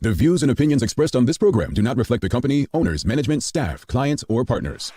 The views and opinions expressed on this program do not reflect the company, owners, management, staff, clients, or partners.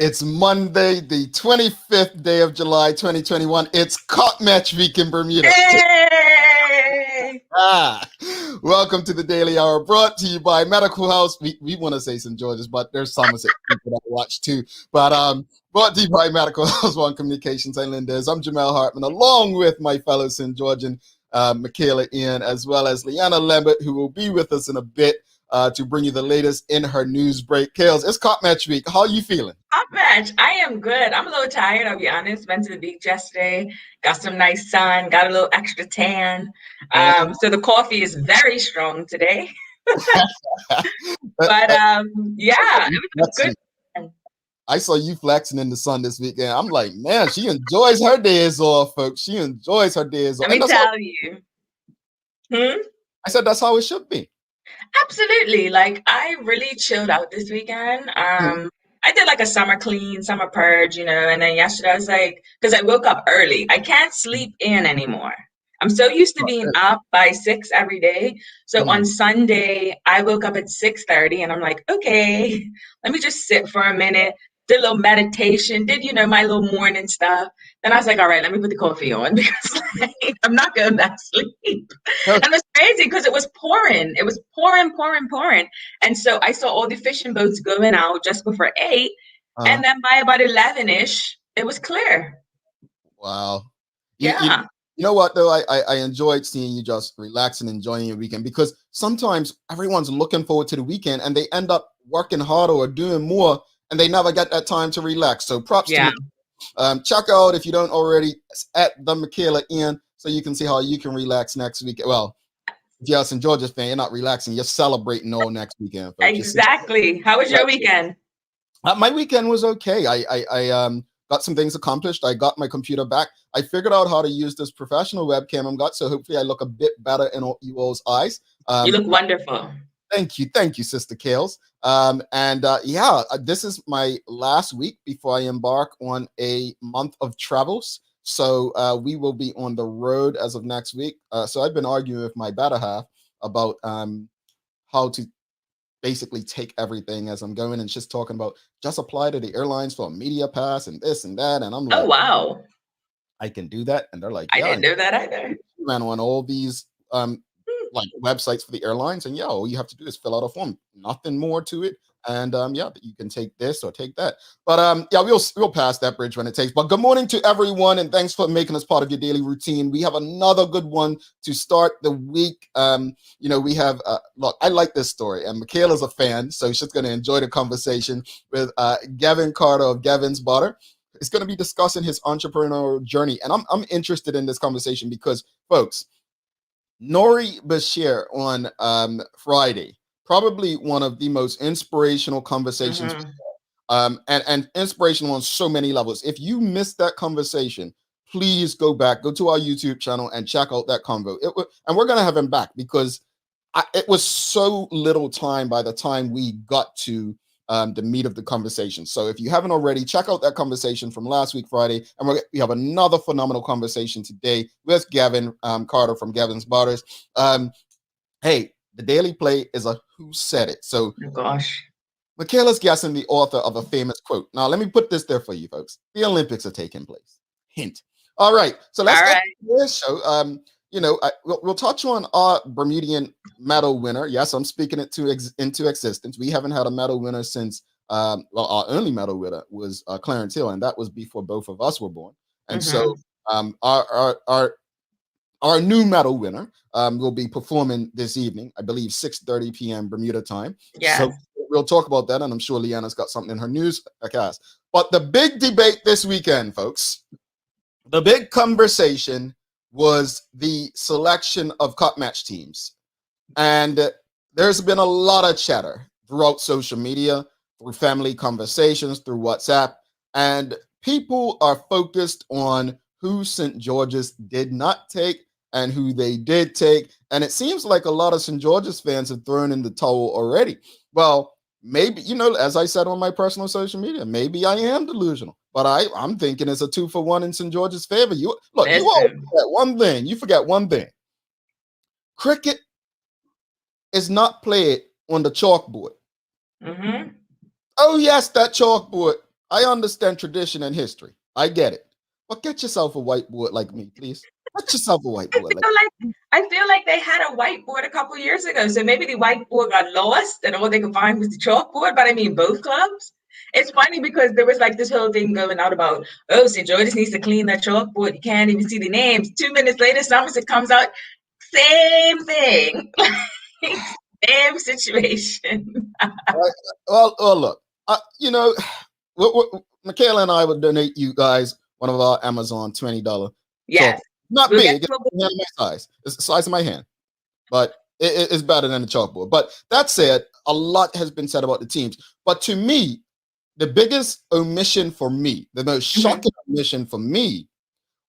It's Monday, the 25th day of July, 2021. It's Cup Match Week in Bermuda. Hey! Welcome to the Daily Hour, brought to you by Medical House. We want to say St. George's, but there's Somerset people that watch too. But brought to you by Medical House One Communications Islanders. I'm Jamel Hartman, along with my fellow St. Georgian, Michaela Ian, as well as Leanna Lambert, who will be with us in a bit to bring you the latest in her news break. Kales, it's Cup Match Week. How are you feeling? Cup match. I am good. I'm a little tired, I'll be honest. Went to the beach yesterday, got some nice sun, got a little extra tan. So the coffee is very strong today. But yeah, it was good. I saw you flexing in the sun this weekend. I'm like, man, she enjoys her days off, folks. She enjoys her days off. Let me tell you. I said that's how it should be. Absolutely. Like, I really chilled out this weekend. I did like a summer clean, summer purge, and then yesterday I was like, because I woke up early. I can't sleep in anymore. I'm so used to being up by 6 every day. So on Sunday, I woke up at 6:30 and I'm like, okay, let me just sit for a minute. Did a little meditation, did, my little morning stuff. Then I was like, all right, let me put the coffee on because I'm not going back to sleep. And it was crazy because it was pouring. It was pouring. And so I saw all the fishing boats going out just before 8. And then by about 11-ish, it was clear. Wow. Yeah. You know what, though? I enjoyed seeing you just relax and enjoying your weekend, because sometimes everyone's looking forward to the weekend and they end up working harder or doing more and they never get that time to relax. So props to me. Check out, if you don't already, at the Michaela Ian, so you can see how you can relax next week. Well, if you're a St. George's fan, you're not relaxing, you're celebrating all next weekend. Folks. Exactly. How was your weekend? My weekend was okay. I got some things accomplished. I got my computer back. I figured out how to use this professional webcam I've got, so hopefully I look a bit better in you all's eyes. You look wonderful. Thank you, Sister Kales. This is my last week before I embark on a month of travels. So we will be on the road as of next week. So I've been arguing with my better half about how to basically take everything as I'm going, and just talking about just apply to the airlines for a media pass and this and that. And I'm like, oh, wow, I can do that. And they're like, I didn't know that either. Ran on all these like websites for the airlines, and all you have to do is fill out a form, nothing more to it. And you can take this or take that. But we'll pass that bridge when it takes. But good morning to everyone, and thanks for making us part of your daily routine. We have another good one to start the week. We have look, I like this story, and Michaela's a fan, so she's going to enjoy the conversation with Gavin Carter of Gavin's Butter. It's going to be discussing his entrepreneurial journey, and I'm interested in this conversation because, folks, Nori Bashir on Friday, probably one of the most inspirational conversations, and inspirational on so many levels. If you missed that conversation, please go to our YouTube channel and check out that convo. And we're going to have him back because it was so little time by the time we got to the meat of the conversation. So if you haven't already, check out that conversation from last week, Friday. And we have another phenomenal conversation today with Gavin Carter from Gavin's Butters. Hey, the Daily Play is a Who Said It. So, oh, gosh, Michaela's guessing the author of a famous quote. Now, let me put this there for you, folks. The Olympics are taking place. Hint. All right. So let's get to this show. we'll touch on our Bermudian medal winner. Yes, I'm speaking it into existence. We haven't had a medal winner since, our only medal winner was Clarence Hill, and that was before both of us were born. And so our new medal winner will be performing this evening, I believe 6:30 p.m. Bermuda time. Yes. So we'll talk about that, and I'm sure Leanna's got something in her newscast. But the big debate this weekend, folks, the big conversation was the selection of cup match teams. And there's been a lot of chatter throughout social media, through family conversations, through WhatsApp, and people are focused on who St. George's did not take and who they did take. And it seems like a lot of St. George's fans have thrown in the towel already. Well, maybe, as I said on my personal social media, maybe I am delusional, but I'm thinking it's a 2-for-1 in St. George's favor. You always forget one thing. You forget one thing. Cricket is not played on the chalkboard. Mm-hmm. Oh, yes, that chalkboard. I understand tradition and history. I get it. But get yourself a whiteboard like me, please. Get yourself a whiteboard. I feel like they had a whiteboard a couple years ago. So maybe the whiteboard got lost and all they could find was the chalkboard. But I mean, both clubs. It's funny because there was like this whole thing going out about, St. George's needs to clean that chalkboard. You can't even see the names. 2 minutes later, Somerset comes out. Same thing. Same situation. Well, look, Michaela and I would donate you guys one of our Amazon $20. Yes. Not big, it's my size. It's the size of my hand, but it's better than the chalkboard. But that said, a lot has been said about the teams. But to me, the biggest omission for me, the most shocking omission for me,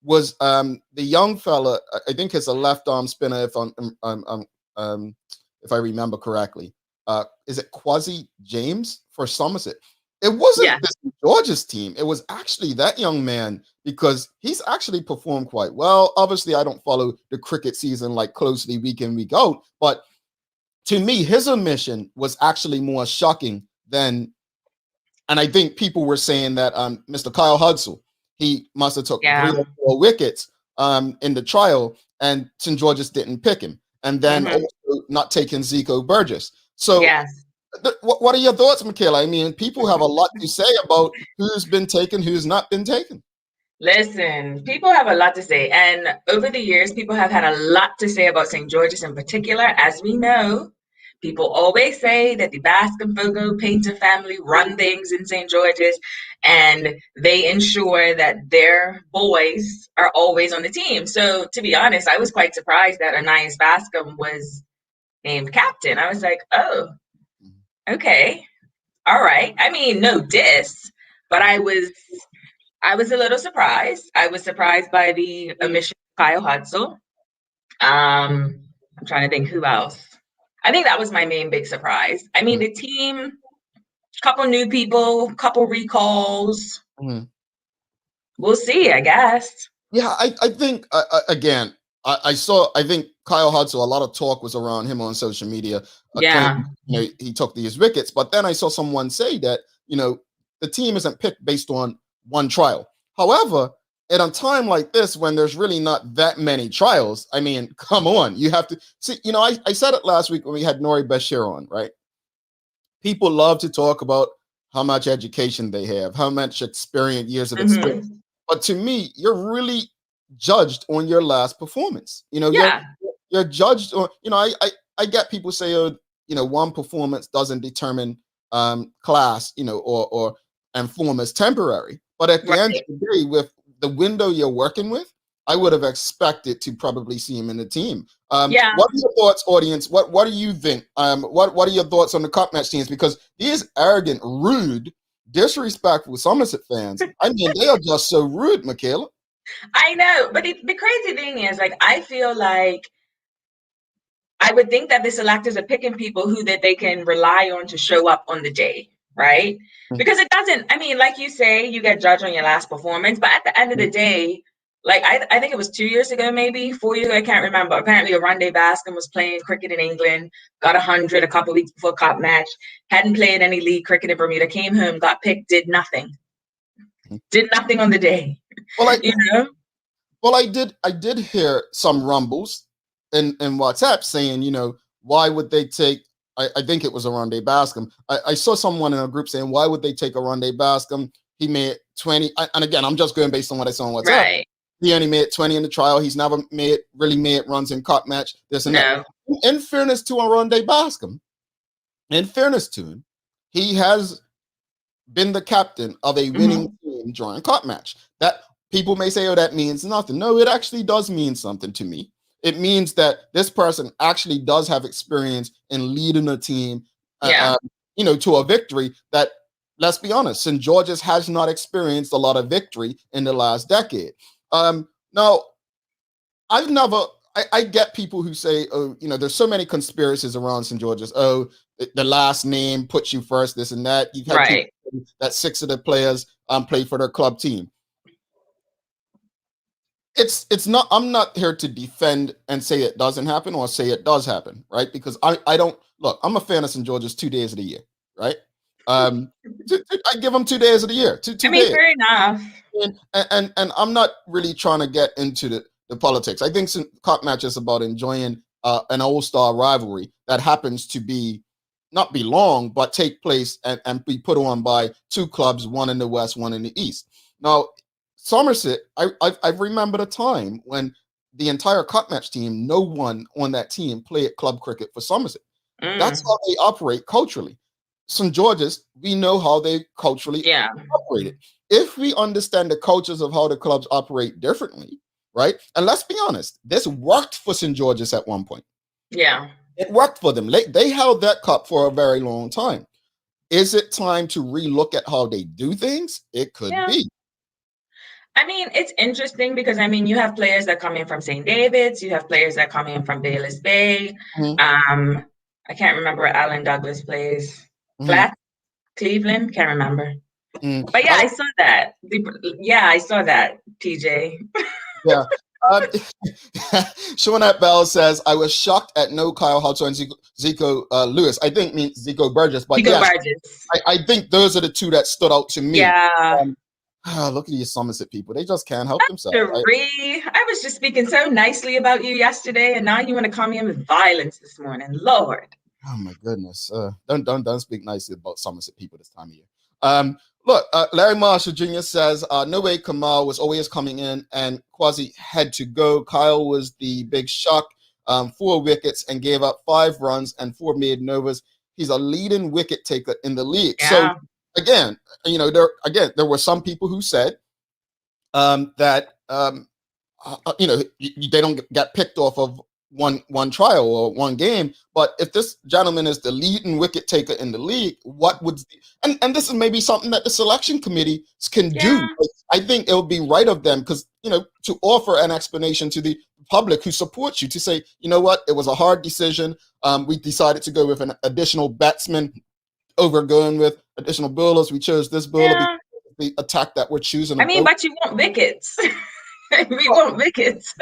was the young fella. I think it's a left arm spinner, if I remember correctly. Is it Quasi James for Somerset? It wasn't the George's team. It was actually that young man, because he's actually performed quite well. Obviously, I don't follow the cricket season like closely week in, week out, but to me, his omission was actually more shocking than, and I think people were saying that Mr. Kyle Hudsell, he must have took 3 or 4 wickets in the trial, and St. George's didn't pick him. And then also not taking Zico Burgess. So what are your thoughts, Michaela? I mean, people have a lot to say about who's been taken, who's not been taken. Listen, people have a lot to say. And over the years, people have had a lot to say about St. George's in particular. As we know, people always say that the Bascom Fogo Painter family run things in St. George's, and they ensure that their boys are always on the team. So to be honest, I was quite surprised that Anais Bascom was named captain. I was like, oh, okay. All right. I mean, no diss, but I was a little surprised. I was surprised by the omission of Kyle Hudsell. I'm trying to think who else. I think that was my main big surprise. I mean, the team, couple new people, couple recalls. We'll see, I guess. Yeah, I think, again, I think Kyle Hudsell, a lot of talk was around him on social media. He took these wickets, but then I saw someone say that, the team isn't picked based on one trial. However, at a time like this, when there's really not that many trials, I mean, come on, you have to see, I said it last week when we had Nori Bashir on, right? People love to talk about how much education they have, how much years of experience. But to me, you're really judged on your last performance. You're judged on, I get people say, one performance doesn't determine class, and form as temporary. But at the end of the day, with the window you're working with, I would have expected to probably see him in the team. What are your thoughts, audience? What do you think? What are your thoughts on the cup match teams? Because these arrogant, rude, disrespectful Somerset fans, I mean, they are just so rude, Michaela. I know, but the crazy thing is, I feel like I would think that the selectors are picking people who that they can rely on to show up on the day, right? Because it doesn't, I mean, like you say, you get judged on your last performance, but at the end of the day, I think it was 2 years ago, maybe 4 years ago, I can't remember. Apparently, Aronde Bascom was playing cricket in England, got 100 a couple of weeks before cup match, hadn't played any league cricket in Bermuda, came home, got picked, did nothing on the day. Well, Well, I did hear some rumbles in WhatsApp saying, why would they take? I think it was Aronde Bascom. I saw someone in a group saying, why would they take Aronde Bascom? He made 20, and again, I'm just going based on what I saw on WhatsApp. Right. He only made 20 in the trial. He's never really made runs in cup match. This and that. In fairness to Aronde Bascom, in fairness to him, he has been the captain of a winning team during cup match. That people may say, oh, that means nothing. No, it actually does mean something to me. It means that this person actually does have experience in leading a team, to a victory that, let's be honest, St. George's has not experienced a lot of victory in the last decade. Now, I get people who say, oh, there's so many conspiracies around St. George's. Oh, the last name puts you first, this and that. You've had people that 6 of the players play for their club team. It's not, I'm not here to defend and say it doesn't happen or say it does happen, right? Because I don't, look, I'm a fan of St. George's 2 days of the year, right? I give them 2 days of the year. Two days. Fair enough. And I'm not really trying to get into the politics. I think cup match is about enjoying an all-star rivalry that happens to not be long, but take place and be put on by 2 clubs, one in the West, one in the East. Now, Somerset, I remember a time when the entire cup match team, no one on that team played club cricket for Somerset. That's how they operate culturally. St. George's, we know how they culturally operated. If we understand the cultures of how the clubs operate differently, right? And let's be honest, this worked for St. George's at one point. Yeah. It worked for them. They held that cup for a very long time. Is it time to relook at how they do things? It could be. I mean, it's interesting because, you have players that come in from St. David's. You have players that come in from Bayless Bay. I can't remember where Alan Douglas plays. Flat, Cleveland, can't remember. But yeah, I saw that. I saw that, TJ. Yeah. Shawnette Bell says, I was shocked at no Kyle Hudson and Zico Lewis. I think means Zico Burgess. But Burgess. I think those are the 2 that stood out to me. Yeah. Look at these Somerset people. They just can't help themselves. Right? I was just speaking so nicely about you yesterday, and now you want to call me in with violence this morning. Lord. Oh my goodness. Don't speak nicely about Somerset people this time of year. Look, Larry Marshall Jr. says, no way Kamal was always coming in and Quasi had to go. Kyle was the big shock. 4 wickets and gave up 5 runs and 4 made novas. He's a leading wicket taker in the league. Yeah. So again, there were some people who said that they don't get picked off of one trial or one game. But if this gentleman is the leading wicket taker in the league, what would and this is maybe something that the selection committee can do. I think it would be right of them because to offer an explanation to the public who supports you to say, you know what, it was a hard decision. We decided to go with an additional batsman over going with additional bowlers. We chose this bowler because of the attack that we're choosing. But you want wickets. We want wickets.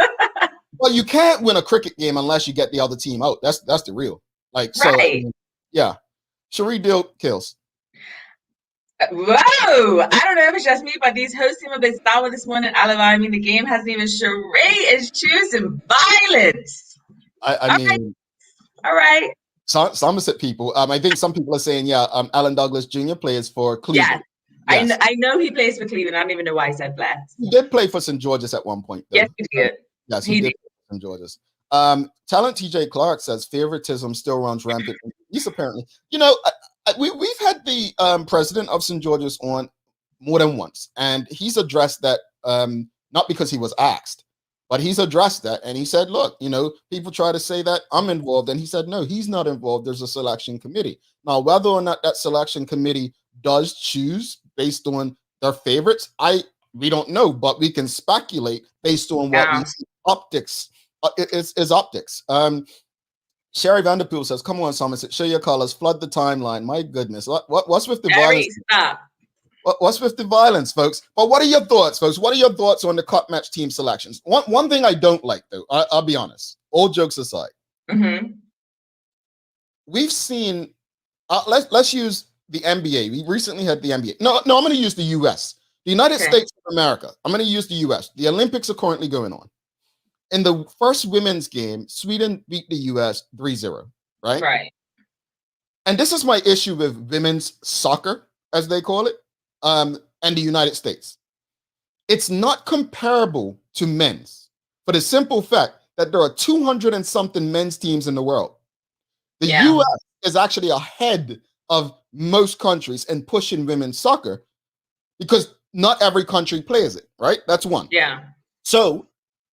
Well, you can't win a cricket game unless you get the other team out. That's the real. Yeah. Cherie Dill kills. Whoa! I don't know if it's just me, but these hosts seem a bit sour this morning. Alibi, the game hasn't even. Cherie is choosing violence. I mean, all right. Somerset people. I think some people are saying, Alan Douglas Jr. plays for Cleveland. Yes. I know he plays for Cleveland. I don't even know why he said Flats. He did play for St. George's at one point, though. Yes, he did. Yes, he did. St. George's. Talent TJ Clark says favoritism still runs rampant. He's apparently, we've had the president of St. George's on more than once, and he's addressed that not because he was asked, but he's addressed that, and he said, look, people try to say that I'm involved, and he said, no, he's not involved. There's a selection committee. Now, whether or not that selection committee does choose based on their favorites, we don't know, but we can speculate based on what we see. Optics. Is optics. Sherry Vanderpool says, come on, Somerset, show your colors, flood the timeline. My goodness. What's with the violence? Stop. What's with the violence, folks? But what are your thoughts, folks? What are your thoughts on the cup match team selections? One thing I don't like, though, I'll be honest, all jokes aside. We've seen, let's use the NBA. We recently had the NBA. No, I'm going to use the US. The United Okay. States of America, I'm going to use the US. The Olympics are currently going on. In the first women's game, Sweden beat the US 3-0, right? Right. And this is my issue with women's soccer, as they call it, and the United States. It's not comparable to men's for the simple fact that there are 200 and something men's teams in the world. The Yeah. US is actually ahead of most countries in pushing women's soccer because not every country plays it, right? That's one. Yeah. So,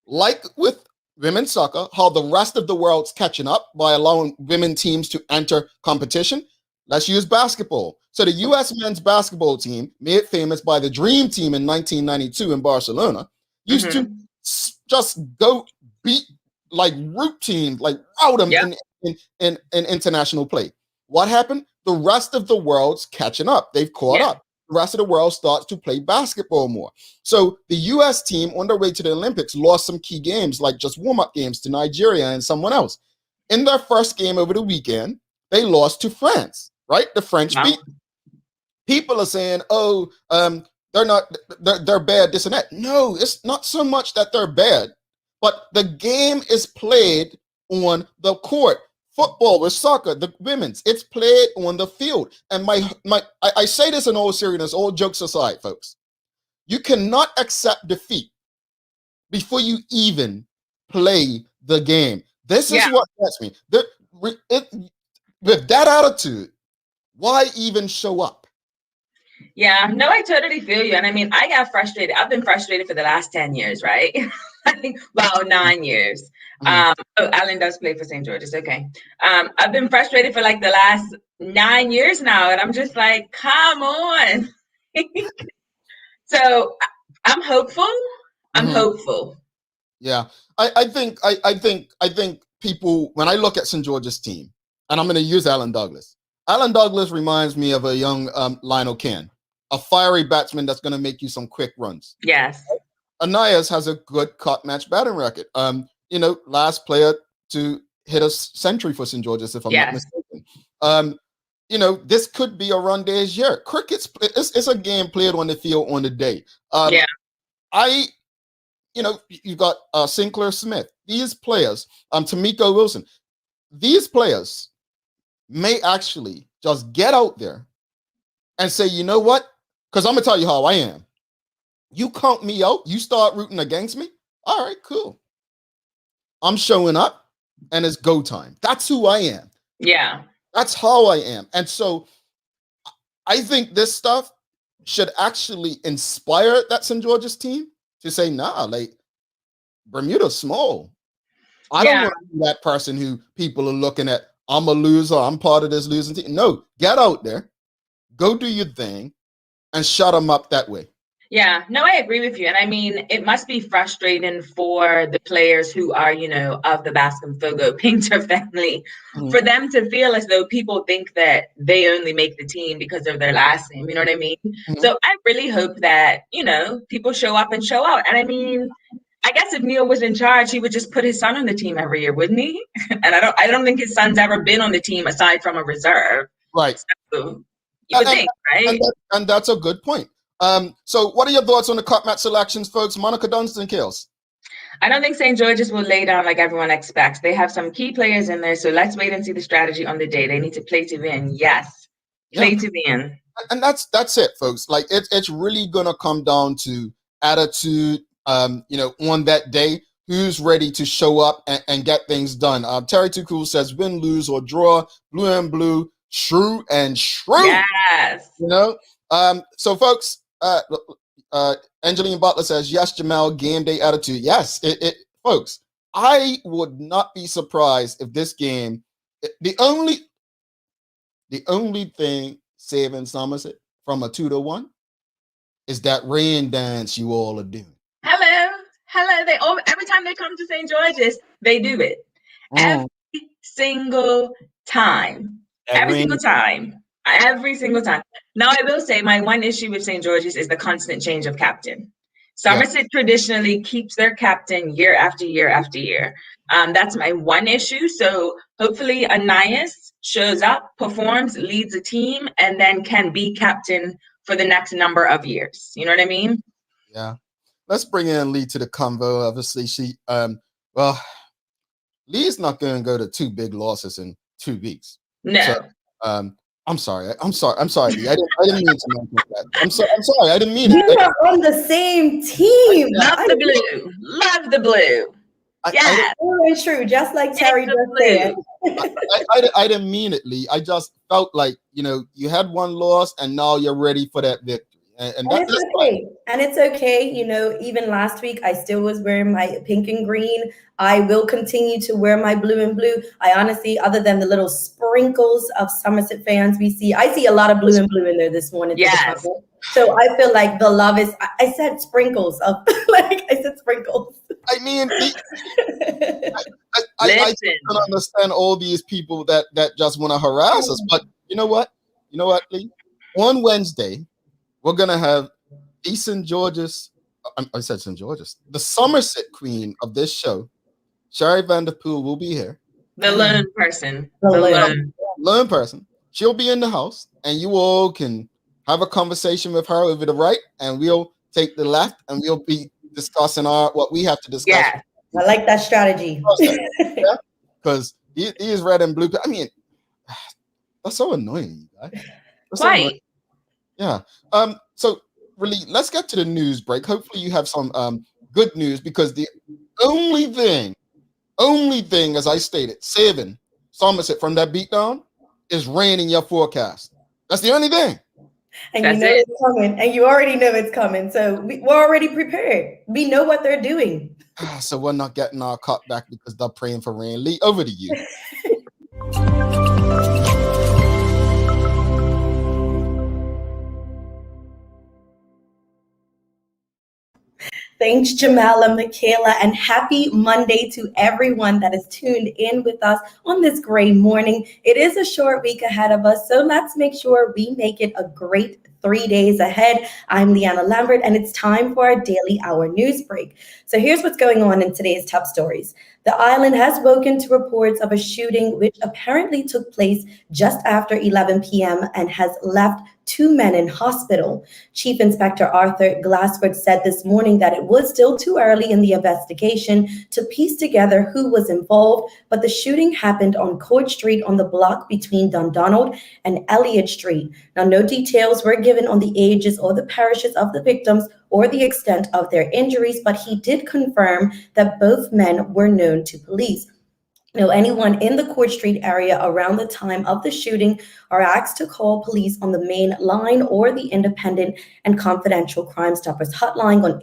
like with women's soccer, how the rest of the world's catching up by allowing women teams to enter competition, let's use basketball. So the US men's basketball team, made famous by the Dream Team in 1992 in Barcelona, used to just go beat like root teams, like rout them in international play. What happened? The rest of the world's catching up. They've caught up. The rest of the world starts to play basketball more. So the US team on their way to the Olympics lost some key games, like just warm-up games to Nigeria and someone else. In their first game over the weekend, they lost to France, right? The French beat. People are saying, oh, they're bad, this and that. No, it's not so much that they're bad, but the game is played on the court. Football with soccer, the women's, it's played on the field. And I say this in all seriousness, all jokes aside, folks. You cannot accept defeat before you even play the game. This is what gets me. With that attitude, why even show up? Yeah, no, I totally feel you. And I mean, I got frustrated. I've been frustrated for the last 10 years, right? Well, 9 years. Alan does play for St. George's. Okay. I've been frustrated for like the last 9 years now. And I'm just like, come on. So I'm hopeful. I'm hopeful. Yeah. I think people, when I look at St. George's team, and I'm going to use Alan Douglas. Alan Douglas reminds me of a young Lionel Ken, a fiery batsman that's going to make you some quick runs. Yes. Anais has a good cut match batting record. Last player to hit a century for St. George's, if I'm not mistaken. This could be a run day's year. Cricket's it's a game played on the field on the day. You got Sinclair Smith. These players, Tamiko Wilson. These players may actually just get out there and say, you know what? Because I'm gonna tell you how I am. You count me out, you start rooting against me. All right, cool. I'm showing up and it's go time. That's who I am. Yeah. That's how I am. And so I think this stuff should actually inspire that St. George's team to say, nah, like Bermuda's small. I don't want to be that person who people are looking at, I'm a loser, I'm part of this losing team. No, get out there, go do your thing, and shut them up that way. Yeah, no, I agree with you. And I mean, it must be frustrating for the players who are, of the Bascom Fogo Painter family, for them to feel as though people think that they only make the team because of their last name. You know what I mean? So I really hope that, people show up and show out. And I mean, I guess if Neil was in charge, he would just put his son on the team every year, wouldn't he? And I don't think his son's ever been on the team aside from a reserve. Right. So you would think, right? And that's a good point. So what are your thoughts on the cut match selections, folks? Monica Dunstan kills. I don't think St. George's will lay down like everyone expects. They have some key players in there, so let's wait and see the strategy on the day. They need to play to win. Yes, play to win. And that's it, folks. Like it's really gonna come down to attitude. On that day, who's ready to show up and get things done. Terry Too Cool says, win, lose, or draw, blue and blue, shrew and shrew. Yes. So folks, Angeline Butler says, yes, Jamal, game day attitude. Yes, folks, I would not be surprised if this game, the only thing saving Somerset from a 2-1 is that rain dance you all are doing. Hello. Every time they come to St. George's, they do it. Every single time. Every single time. Now, I will say my one issue with St. George's is the constant change of captain. Somerset traditionally keeps their captain year after year after year. That's my one issue. So hopefully Anais shows up, performs, leads a team, and then can be captain for the next number of years. You know what I mean? Yeah. Let's bring in Lee to the convo. Obviously, well, Lee's not going to go to 2 big losses in 2 weeks. No. So, I'm sorry, Lee. I didn't mean to mention that. I'm sorry. I didn't mean it. We are on the same team. Love the blue. Love the blue. Yeah. Very true. Just like Terry just said. I didn't mean it, Lee. I just felt like, you had 1 loss and now you're ready for that victory. And that's okay. And it's okay. Even last week, I still was wearing my pink and green. I will continue to wear my blue and blue. I honestly, other than the little sprinkles of Somerset fans I see a lot of blue and blue in there this morning. Yes. So I feel like the love is, I said sprinkles of, I said sprinkles. I mean, I don't understand all these people that just want to harass us. But you know what, Lee? On Wednesday, we're going to have St. George's, I said St. George's, the Somerset queen of this show, Sherry Vanderpool, will be here. The lone person. Lone person. She'll be in the house, and you all can have a conversation with her over the right, and we'll take the left, and we'll be discussing what we have to discuss. Yeah, I like that strategy. Because he is red and blue. I mean, that's so annoying, you guys. Right. Yeah. So really, let's get to the news break. Hopefully you have some good news, because the only thing, as I stated, saving Somerset from that beatdown is rain in your forecast. That's the only thing. And it's coming, and you already know it's coming. So we're already prepared. We know what they're doing. So we're not getting our cut back because they're praying for rain. Lee, over to you. Thanks, Jamala, Michaela, and happy Monday to everyone that is tuned in with us on this great morning. It is a short week ahead of us, so let's make sure we make it a great 3 days ahead. I'm Leanna Lambert, and it's time for our daily hour news break. So here's what's going on in today's top stories. The island has woken to reports of a shooting which apparently took place just after 11 p.m. and has left 2 men in hospital. Chief Inspector Arthur Glassford said this morning that it was still too early in the investigation to piece together who was involved, but the shooting happened on Court Street on the block between Dundonald and Elliott Street. Now, no details were given on the ages or the parishes of the victims or the extent of their injuries, but he did confirm that both men were known to police. Anyone in the Court Street area around the time of the shooting are asked to call police on the main line or the independent and confidential Crime Stoppers hotline on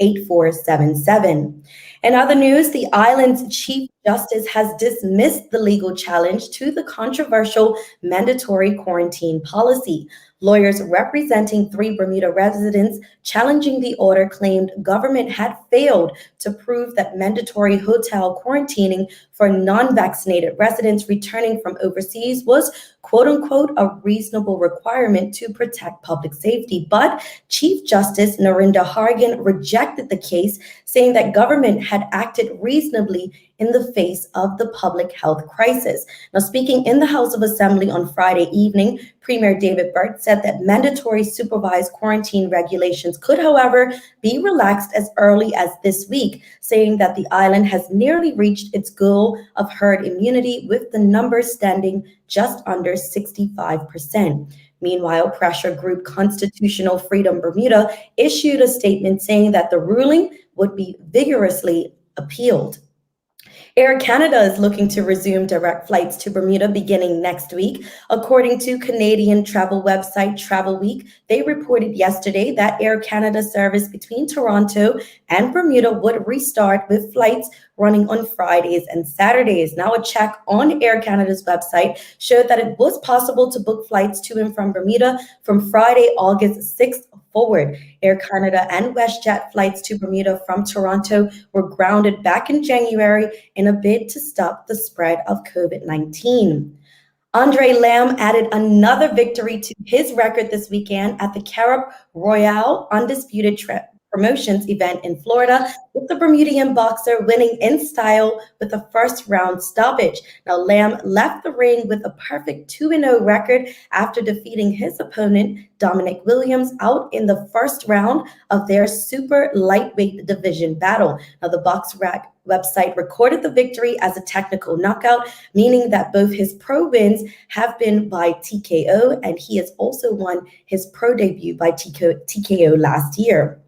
800-8477. In other news, the island's Chief Justice has dismissed the legal challenge to the controversial mandatory quarantine policy. Lawyers representing 3 Bermuda residents challenging the order claimed government had failed to prove that mandatory hotel quarantining for non-vaccinated residents returning from overseas was, quote unquote, a reasonable requirement to protect public safety. But Chief Justice Narinda Hargan rejected the case, saying that government had acted reasonably in the face of the public health crisis. Now, speaking in the House of Assembly on Friday evening, Premier David Burt said that mandatory supervised quarantine regulations could, however, be relaxed as early as this week, saying that the island has nearly reached its goal of herd immunity, with the numbers standing just under 65%. Meanwhile, pressure group Constitutional Freedom Bermuda issued a statement saying that the ruling would be vigorously appealed. Air Canada is looking to resume direct flights to Bermuda beginning next week. According to Canadian travel website Travel Week, they reported yesterday that Air Canada service between Toronto and Bermuda would restart with flights running on Fridays and Saturdays. Now, a check on Air Canada's website showed that it was possible to book flights to and from Bermuda from Friday, August 6th forward. Air Canada and WestJet flights to Bermuda from Toronto were grounded back in January in a bid to stop the spread of COVID-19. Andre Lamb added another victory to his record this weekend at the Carib Royale Undisputed promotions event in Florida, with the Bermudian boxer winning in style with a first-round stoppage. Now, Lamb left the ring with a perfect 2-0 record after defeating his opponent, Dominic Williams, out in the first round of their super lightweight division battle. Now, the BoxRec website recorded the victory as a technical knockout, meaning that both his pro wins have been by TKO, and he has also won his pro debut by TKO last year.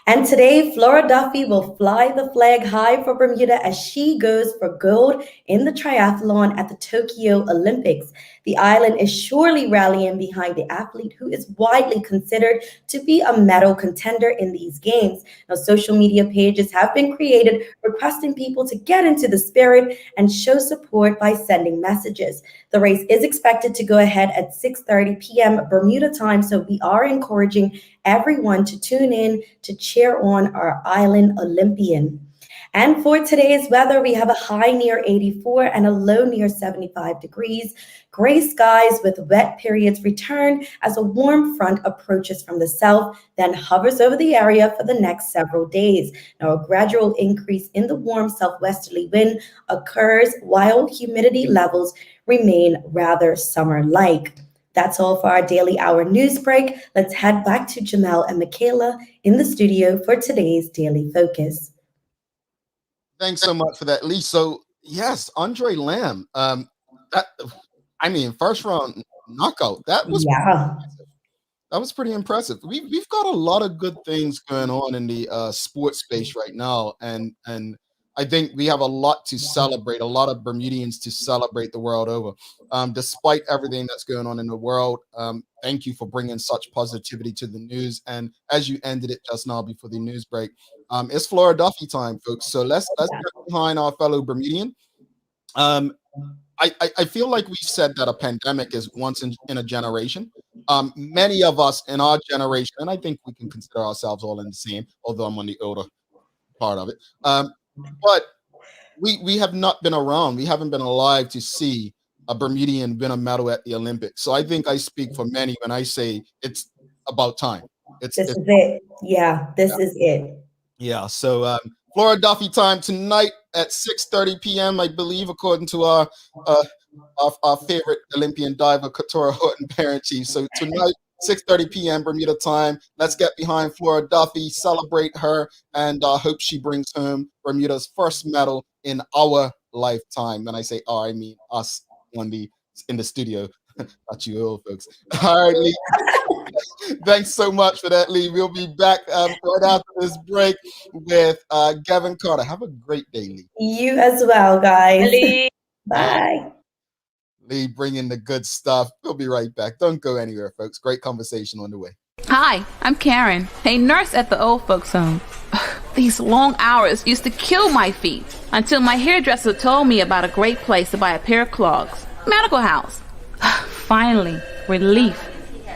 And today, Flora Duffy will fly the flag high for Bermuda as she goes for gold in the triathlon at the Tokyo Olympics. The island is surely rallying behind the athlete who is widely considered to be a medal contender in these games. Now, social media pages have been created requesting people to get into the spirit and show support by sending messages. The race is expected to go ahead at 6:30 p.m. Bermuda time, so we are encouraging everyone to tune in to cheer on our island Olympian. And for today's weather, we have a high near 84 and a low near 75 degrees. Gray skies with wet periods return as a warm front approaches from the south, then hovers over the area for the next several days. Now, a gradual increase in the warm southwesterly wind occurs while humidity levels remain rather summer-like. That's all for our Daily Hour news break. Let's head back to Jamel and Michaela in the studio for today's Daily Focus. Thanks so much for that, Lee. So yes, Andre Lamb. First round knockout. That was pretty impressive. We've got a lot of good things going on in the sports space right now, and I think we have a lot to celebrate. A lot of Bermudians to celebrate the world over, despite everything that's going on in the world. Thank you for bringing such positivity to the news. And as you ended it just now before the news break, it's Flora Duffy time, folks. So let's get behind our fellow Bermudian. I feel like we've said that a pandemic is once in a generation. Many of us in our generation, and I think we can consider ourselves all in the same, although I'm on the older part of it. But we have not been around. We haven't been alive to see a Bermudian win a medal at the Olympics. So I think I speak for many when I say it's about time. This is it. Yeah, this is it. Yeah. So Flora Duffy time tonight at 6:30 p.m. I believe, according to our favorite Olympian diver, Katora Horton, parent chief. So tonight, 6:30 p.m. Bermuda time. Let's get behind Flora Duffy, celebrate her, and hope she brings home Bermuda's first medal in our lifetime. When I say our, I mean us in the studio. Not you all, folks. All right, Lee. Thanks so much for that, Lee. We'll be back right after this break with Gavin Carter. Have a great day, Lee. You as well, guys. Lee. Bye. Lee, bringing the good stuff. We'll be right back. Don't go anywhere, folks. Great conversation on the way. Hi, I'm Karen, a nurse at the old folks home. These long hours used to kill my feet until my hairdresser told me about a great place to buy a pair of clogs. Medical House. Finally, relief.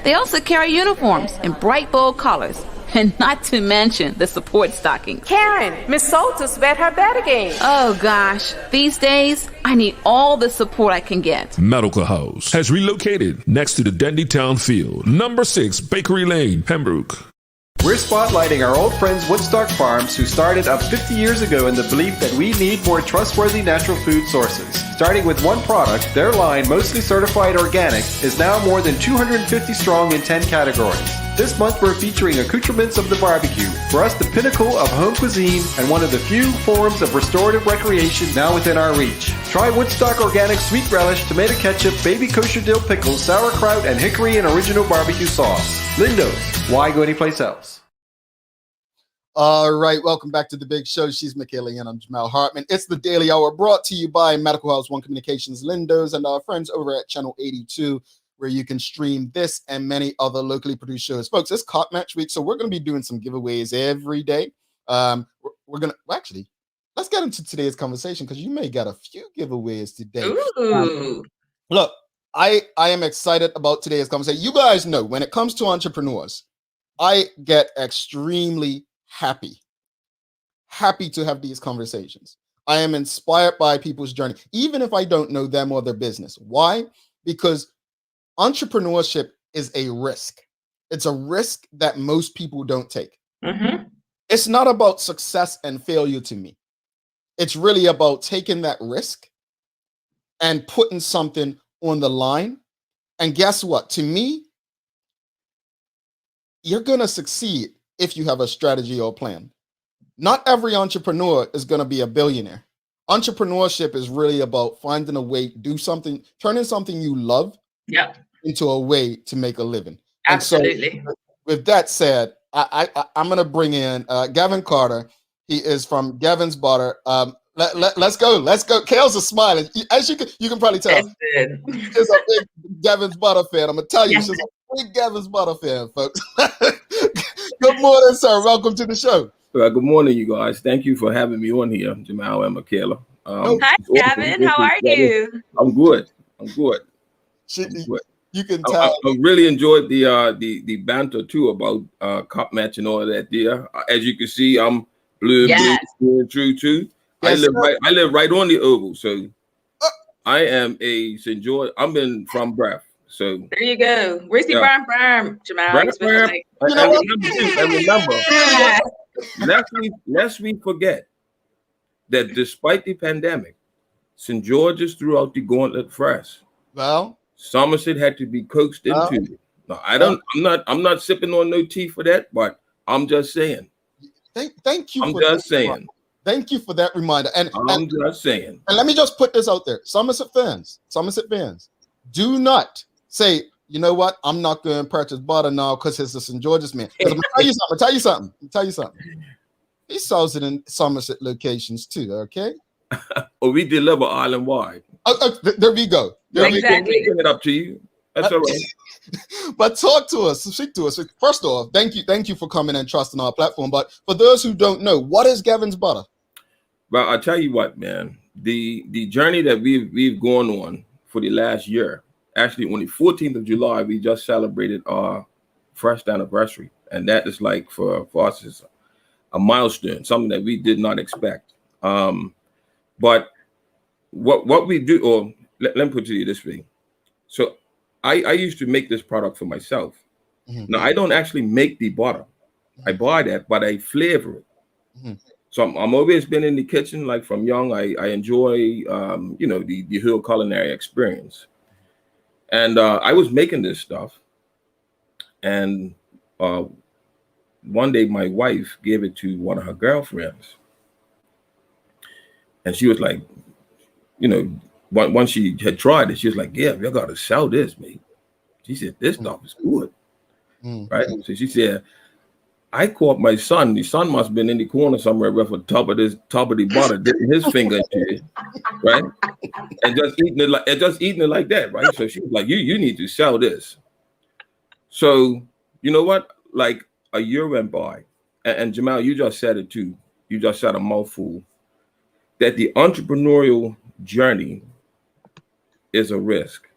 They also carry uniforms in bright, bold colors. And not to mention the support stockings. Karen, Miss Soltis bet her bet again. Oh gosh, these days, I need all the support I can get. Medical House has relocated next to the Dendy Town Field, number 6 Bakery Lane, Pembroke. We're spotlighting our old friends Woodstock Farms, who started up 50 years ago in the belief that we need more trustworthy natural food sources. Starting with one product, their line, mostly certified organic, is now more than 250 strong in 10 categories. This month we're featuring accoutrements of the barbecue, for us the pinnacle of home cuisine and one of the few forms of restorative recreation now within our reach. Try Woodstock Organic Sweet Relish, Tomato Ketchup, Baby Kosher Dill Pickles, Sauerkraut, and Hickory and Original Barbecue Sauce. Lindo's. Why go anyplace else? All right, welcome back to the big show. She's Michaela and I'm Jamel Hartman. It's the Daily Hour brought to you by Medical House One Communications, Lindo's, and our friends over at Channel 82, where you can stream this and many other locally produced shows. Folks, it's Cop Match Week, so we're going to be doing some giveaways every day. We're going to, actually, let's get into today's conversation because you may get a few giveaways today. Look, I am excited about today's conversation. You guys know when it comes to entrepreneurs, I get extremely happy to have these conversations. I am inspired by people's journey, even if I don't know them or their business. Why? Because entrepreneurship is a risk. It's a risk that most people don't take. it's not about success and failure to me. It's really about taking that risk and putting something on the line. And guess what? To me, you're going to succeed if you have a strategy or plan. Not every entrepreneur is going to be a billionaire. Entrepreneurship is really about finding a way to do something, turning something you love into a way to make a living. Absolutely. And so, with that said, I'm going to bring in Gavin Carter. He is from Gavin's Butter. Let's go. Kale's is smiling. As you can probably tell, she's a big Gavin's Butter fan. I'm going to tell you, she's a big Gavin's Butter fan, folks. Good morning, sir. Welcome to the show. Good morning, you guys. Thank you for having me on here, Jamal and Michaela. Hi, Gavin. How are you? I'm good. You can tell. I really enjoyed the banter too about cup match and all of that there. As you can see, I'm blue and blue and true too. Yes, I live right on the oval, so I am a St. George. I'm from Breath. So there you go. Where's the Bram, Jamal? And remember, lest we forget that despite the pandemic, St. George's threw out the gauntlet first. Well, Somerset had to be coaxed into it. No, I'm not sipping on no tea for that, but I'm just saying. Thank you. I'm just saying. Thank you for that reminder. And I'm just saying. And let me just put this out there. Somerset fans, do not say, you know what? I'm not going to purchase butter now because it's a St. George's man. I'm going to tell you something. He sells it in Somerset locations too, okay? Or we deliver island wide. There we go. Exactly. Bring it up to you. That's all right. But talk to us, speak to us. First off, thank you for coming and trusting our platform. But for those who don't know, what is Gavin's Butter? Well, I'll tell you what, man. The journey that we've gone on for the last year. Actually, on the 14th of July, we just celebrated our first anniversary, and that is like for us is a milestone, something that we did not expect. But what we do, or let me put it to you this way. So I used to make this product for myself. Mm-hmm. Now I don't actually make the butter. I buy that, but I flavor it. Mm-hmm. So I'm always been in the kitchen, like from young. I enjoy the whole culinary experience. And I was making this stuff, and one day my wife gave it to one of her girlfriends, and she was like, once she had tried it, she was like, "Yeah, you got to sell this, mate." She said, "This stuff is good," right? So she said, "I caught my son. The son must have been in the corner somewhere with the top of the butter, dipping his finger into it, right? And just eating it like that, right?" So she was like, "You need to sell this." So you know what? Like a year went by, and Jamal, you just said it too. You just said a mouthful. That the entrepreneurial journey is a risk,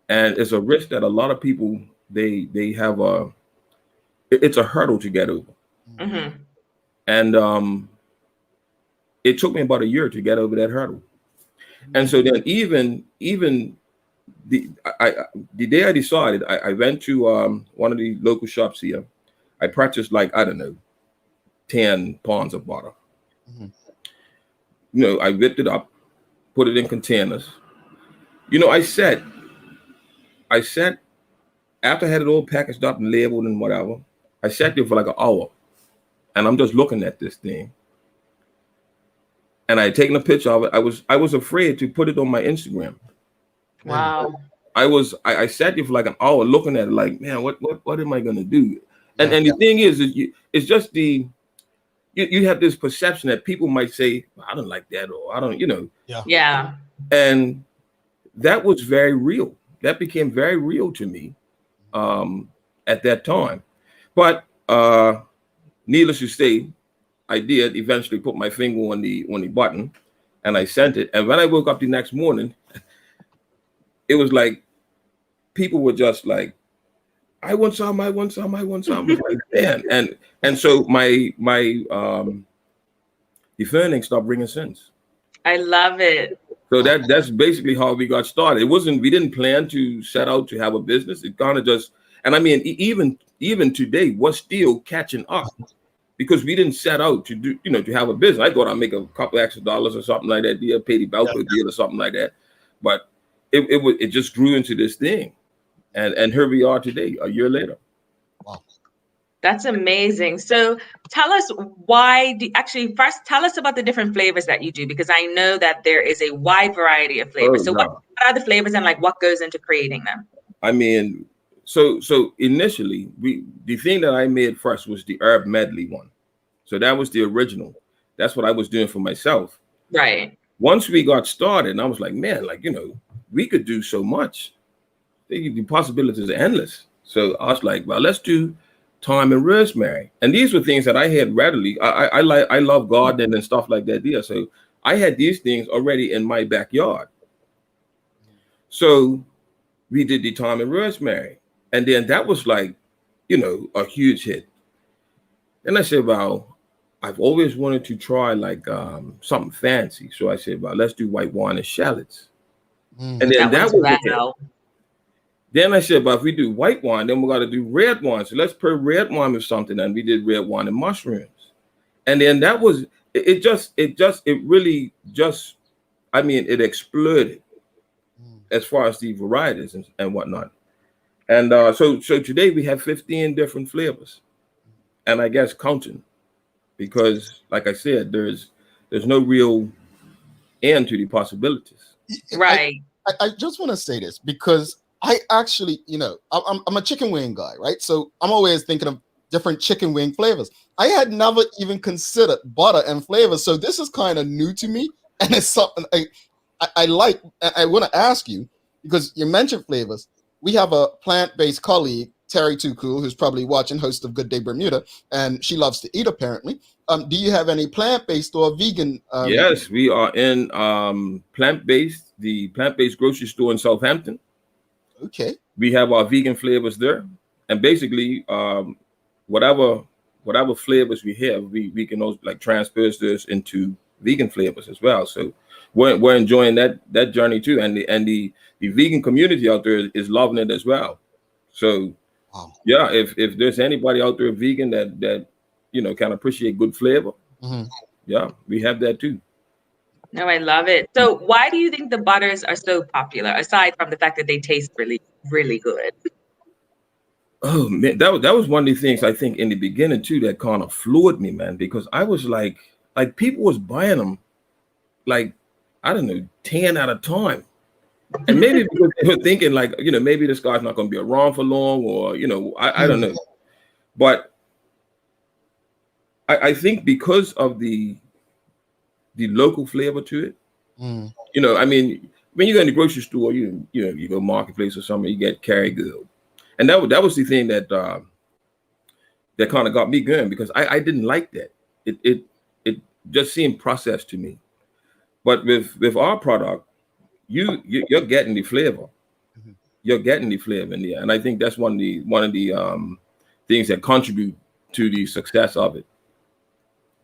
and it's a risk that a lot of people they have it's a hurdle to get over. Mm-hmm. And it took me about a year to get over that hurdle. And so then even the day I decided, I went to one of the local shops here. I purchased 10 pounds of butter. Mm-hmm. I whipped it up, put it in containers. I said after I had it all packaged up and labeled and whatever, I sat there for like an hour, and I'm just looking at this thing. And I had taken a picture of it. I was afraid to put it on my Instagram. Wow. I sat there for like an hour looking at it, like, man, what am I gonna do? And the thing is it's just you have this perception that people might say, I don't like that, or I don't, Yeah. And that was very real. That became very real to me at that time. But needless to say, I did eventually put my finger on the button, and I sent it. And when I woke up the next morning, it was like people were just like, I want some. I was like, man. And so my the funding stopped bringing sense. I love it. So that's basically how we got started. We didn't plan to set out to have a business. It kind of just, and I mean, even today, we're still catching up because we didn't set out to do, to have a business. I thought I'd make a couple extra dollars or something like that, deal, pay the Balco deal or something like that. But it just grew into this thing. And here we are today, a year later. Wow. That's amazing. So tell us first tell us about the different flavors that you do, because I know that there is a wide variety of flavors. So what are the flavors and like what goes into creating them? I mean, so initially the thing that I made first was the herb medley one. So that was the original. That's what I was doing for myself. Right. Once we got started, and I was like, man, like, we could do so much. The possibilities are endless. So I was like, well, let's do thyme and rosemary. And these were things that I had readily. I love gardening and stuff like that there. So I had these things already in my backyard. So we did the thyme and rosemary. And then that was like, a huge hit. Then I said, well, I've always wanted to try like something fancy. So I said, well, let's do white wine and shallots. And then that was the hit. Then I said, but if we do white wine, then we got to do red wine. So let's pair red wine with something. And we did red wine and mushrooms. And then that was, it really exploded as far as the varieties and whatnot. And so today we have 15 different flavors. And I guess counting, because like I said, there's no real end to the possibilities. Right. I just want to say this because I actually, I'm a chicken wing guy, right? So I'm always thinking of different chicken wing flavors. I had never even considered butter and flavors. So this is kind of new to me. And it's something I like. I want to ask you, because you mentioned flavors. We have a plant-based colleague, Terry Too Cool, who's probably watching, host of Good Day Bermuda, and she loves to eat apparently. Do you have any plant-based or vegan? Yes, we are in plant-based, the plant-based grocery store in Southampton. Okay. We have our vegan flavors there, and basically, whatever flavors we have, we can also like transfer this into vegan flavors as well. So we're enjoying that journey too, and the vegan community out there is loving it as well. So yeah, if there's anybody out there vegan that can appreciate good flavor, yeah, we have that too. No, I love it. So why do you think the butters are so popular, aside from the fact that they taste really, really good? Oh man, that was one of the things I think in the beginning too that kind of floored me, man, because I was like people was buying them like, I don't know, 10 at a time. And maybe because they were thinking like, maybe this guy's not going to be around for long, or, I don't know. But I think because of the local flavor to it, I mean, when you go in the grocery store, you go Marketplace or something, you get Kerrygold. And that was the thing that kind of got me going, because I didn't like that. It just seemed processed to me. But with our product, you're getting the flavor. You're getting the flavor in there, and I think that's one of the things that contribute to the success of it.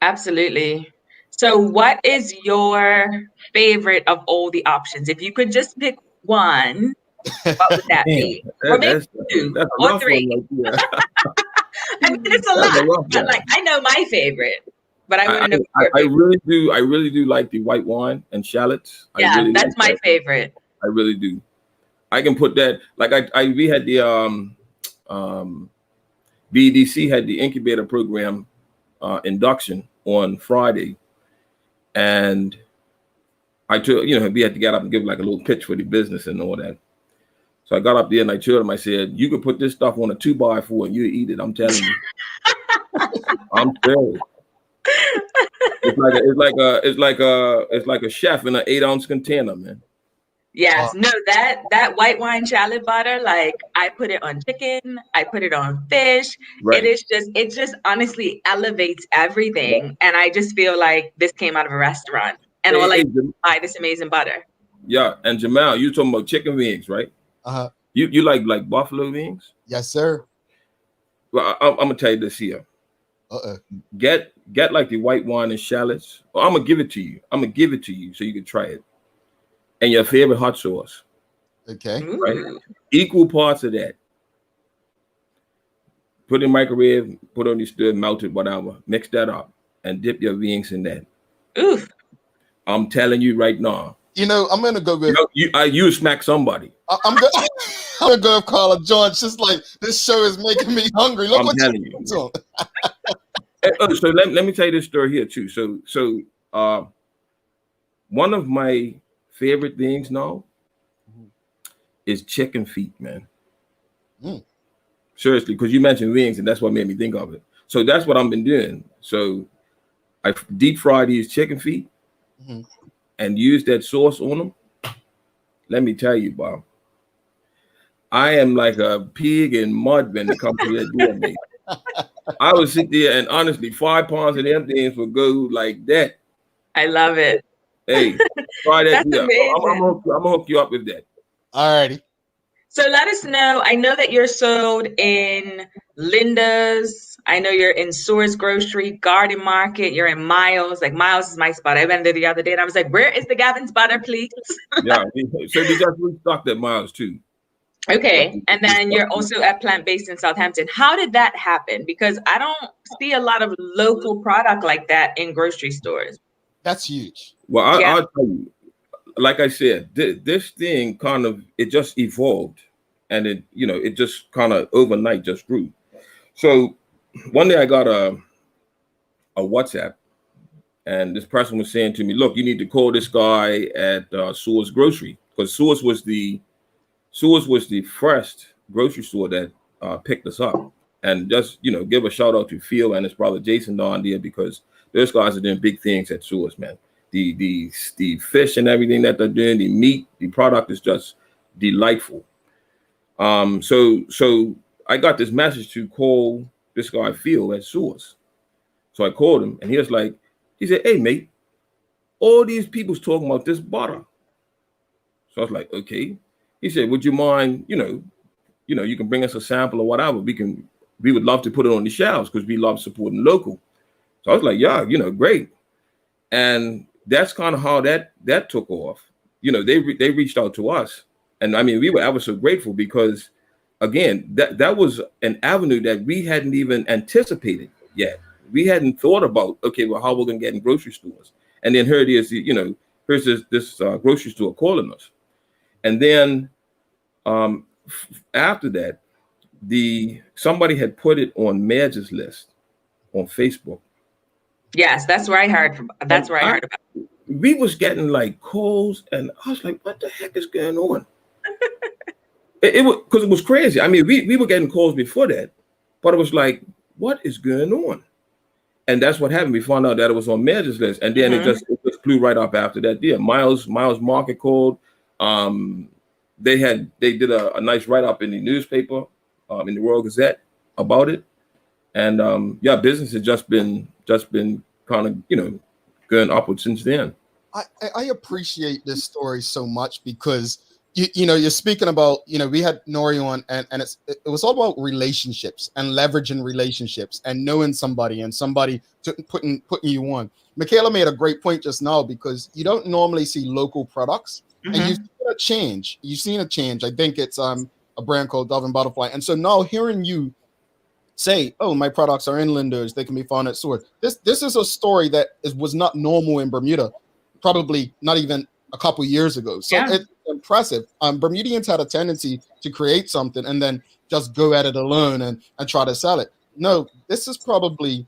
Absolutely. So, what is your favorite of all the options? If you could just pick one, what would that be? Or maybe two or three. I mean, it's a lot. But like, I know my favorite. But I wouldn't know. I really do like the white wine and shallots. Yeah, really that's my favorite. I really do. I can put that, like we had the BEDC had the incubator program induction on Friday, and I told we had to get up and give like a little pitch for the business and all that. So I got up there and I told him, I said, you can put this stuff on a 2x4 and you eat it. I'm telling you. I'm serious. It's like a chef in an 8-ounce container, man. Yes, no, that white wine shallot butter, like I put it on chicken, I put it on fish. Right. It just honestly elevates everything. And I just feel like this came out of a restaurant, and all I buy this amazing butter. Yeah, and Jamal, you talking about chicken wings, right? You like buffalo wings? Yes, sir. Well, I'm gonna tell you this here. Get like the white wine and shallots. Well, I'm gonna give it to you so you can try it. And your favorite hot sauce. Okay. Right? Equal parts of that. put in microwave, put on your stir, melt it, whatever. Mix that up and dip your wings in that. Oof. I'm telling you right now. You know, I'm gonna go with you smack somebody. I'm gonna go with Carla Jones. Just like this show is making me hungry. Look what telling you. So let me tell you this story here too. So one of my favorite things now is chicken feet, man. Seriously, because you mentioned wings, and that's what made me think of it. So that's what I've been doing. So I deep fry these chicken feet and use that sauce on them. Let me tell you, Bob, I am like a pig in mud when it comes to that doing me. I would sit there and honestly, 5 pounds of them things would go like that. I love it. Hey, try that. That's amazing. I'm gonna hook you up with that. All righty. So let us know. I know that you're sold in Linda's. I know you're in Source Grocery, Garden Market. You're in Miles. Like Miles is my spot. I went there the other day and I was like, where is the Gavin's butter, please? Yeah. So we just restocked at Miles too. Okay. And then you're also at Plant Based in Southampton. How did that happen? Because I don't see a lot of local product like that in grocery stores. That's huge. Well, I'll tell you, like I said, this thing kind of, it just evolved and it just kind of overnight just grew. So one day I got a WhatsApp and this person was saying to me, look, you need to call this guy at Source Grocery, because Source was the first grocery store that picked us up. And just, give a shout out to Phil and his brother Jason down there, because those guys are doing big things at Source, man. The fish and everything that they're doing, the meat, the product is just delightful. So I got this message to call this guy Phil at Source. So I called him and he said, hey mate, all these people's talking about this butter. So I was like, okay. He said, would you mind, you can bring us a sample or whatever. We would love to put it on the shelves because we love supporting local. So I was like, yeah, great. And that's kind of how that took off. They reached out to us. And I mean, we were ever so grateful because, again, that was an avenue that we hadn't even anticipated yet. We hadn't thought about, okay, well, how we're going to get in grocery stores. And then here it is, here's this grocery store calling us. And then after that, somebody had put it on Madge's list on Facebook. Yes, that's where I heard about it. We was getting like calls, and I was like, "What the heck is going on?" it was because it was crazy. I mean, we were getting calls before that, but it was like, "What is going on?" And that's what happened. We found out that it was on Madge's list, and then it just flew right up after that. Yeah, Miles Market called. They did a nice write up in the newspaper, in the Royal Gazette about it. And business has just been kind of, going upward since then. I appreciate this story so much because you're speaking about, we had Nori on and it was all about relationships and leveraging relationships and knowing somebody and somebody putting you on. Michaela made a great point just now because you don't normally see local products and you've seen a change. You've seen a change. I think it's a brand called Dove and Butterfly. And so now hearing you say, oh, my products are in Linda's, they can be found at Source. This is a story that was not normal in Bermuda, probably not even a couple years ago. So it's impressive. Bermudians had a tendency to create something and then just go at it alone and try to sell it. No, this is probably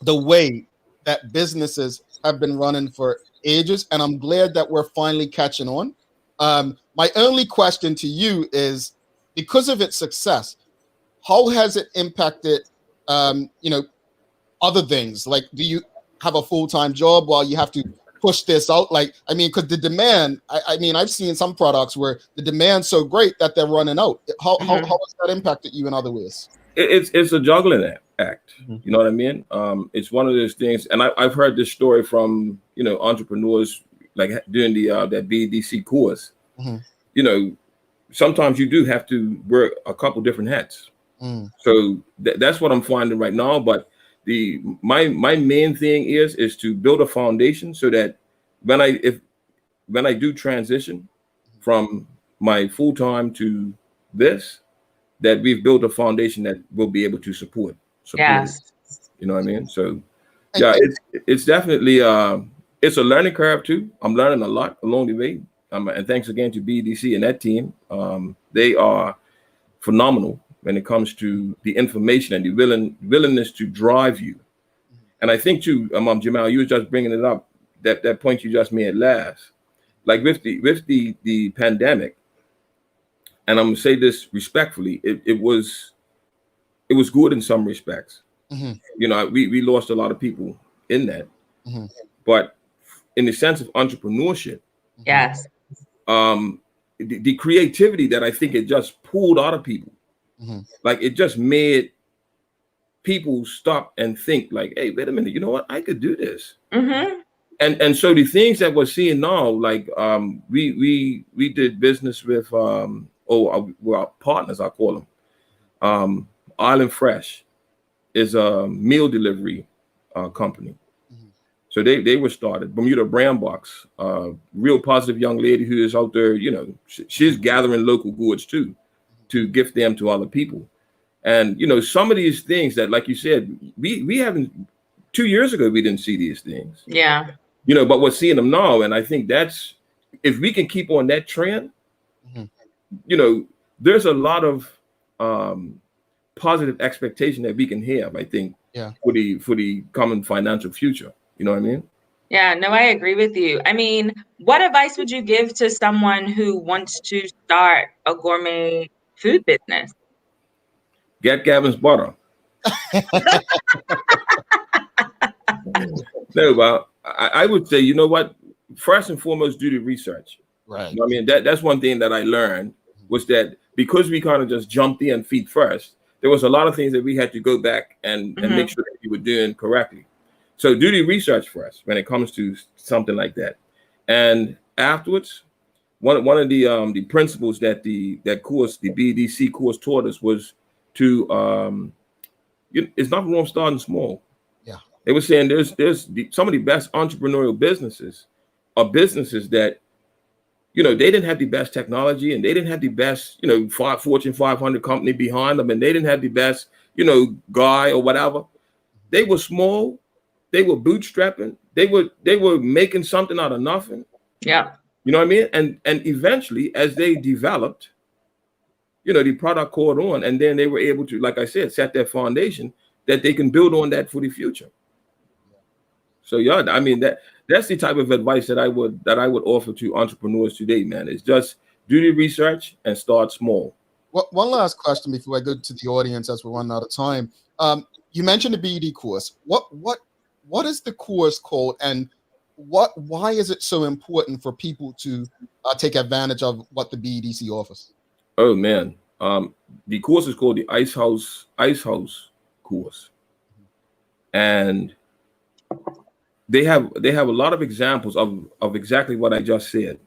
the way that businesses have been running for ages, and I'm glad that we're finally catching on. My only question to you is, because of its success, how has it impacted, other things? Like, do you have a full-time job while you have to push this out? Like, I mean, because the demand, I've seen some products where the demand's so great that they're running out. How has that impacted you in other ways? It's a juggling act. You know what I mean? It's one of those things, and I've heard this story from, entrepreneurs, like doing that BEDC course. Sometimes you do have to wear a couple different hats. So that's what I'm finding right now. But my main thing is to build a foundation so that when I do transition from my full time to this, that we've built a foundation that will be able to support Yes. it. You know what I mean? So yeah, it's definitely it's a learning curve too. I'm learning a lot along the way. And thanks again to BEDC and that team. They are phenomenal when it comes to the information and the willingness to drive you. And I think too, Jamal, you were just bringing it up, that point you just made last. Like with the pandemic, and I'm gonna say this respectfully, it was good in some respects. Mm-hmm. You know, we lost a lot of people in that. Mm-hmm. But in the sense of entrepreneurship, Yes. The creativity that I think it just pulled out of people, mm-hmm. like it just made people stop and think like, hey, wait a minute, you know what? I could do this. Mm-hmm. And so the things that we're seeing now, like we did business with our partners, I call them. Island Fresh is a meal delivery company. Mm-hmm. So they were started. Bermuda Brand Box, real positive young lady who is out there, you know, she's gathering local goods too, to gift them to other people. And, you know, some of these things that, like you said, we haven't, 2 years ago, we didn't see these things. Yeah. You know, but we're seeing them now. And I think that's, if we can keep on that trend, mm-hmm. you know, there's a lot of positive expectation that we can have, I think, for the common financial future. You know what I mean? Yeah, no, I agree with you. I mean, what advice would you give to someone who wants to start a gourmet food business? Get Gavin's butter. No, but I would say, you know what? First and foremost, do the research. Right. You know what I mean, that's one thing that I learned was that because we kind of just jumped in feet first, there was a lot of things that we had to go back and make sure that we were doing correctly. So do the research first when it comes to something like that. And afterwards, one of the principles that that course, the BEDC course, taught us was to it's not wrong starting small. Yeah. They were saying there's some of the best entrepreneurial businesses are businesses that, you know, they didn't have the best technology and they didn't have the best, you know, Fortune 500 company behind them, and they didn't have the best, you know, guy or whatever. They were small. They were bootstrapping. They were making something out of nothing. Yeah. You know what I mean? And eventually, as they developed, you know, the product caught on, and then they were able to, like I said, set their foundation that they can build on that for the future. So yeah, I mean that's the type of advice that I would offer to entrepreneurs today, man. Is just do the research and start small. Well, one last question before I go to the audience, as we're running out of time. You mentioned the BED course. What is the course called, and why is it so important for people to take advantage of what the BEDC offers? Oh man, the course is called the Ice House course, and they have a lot of examples of exactly what I just said.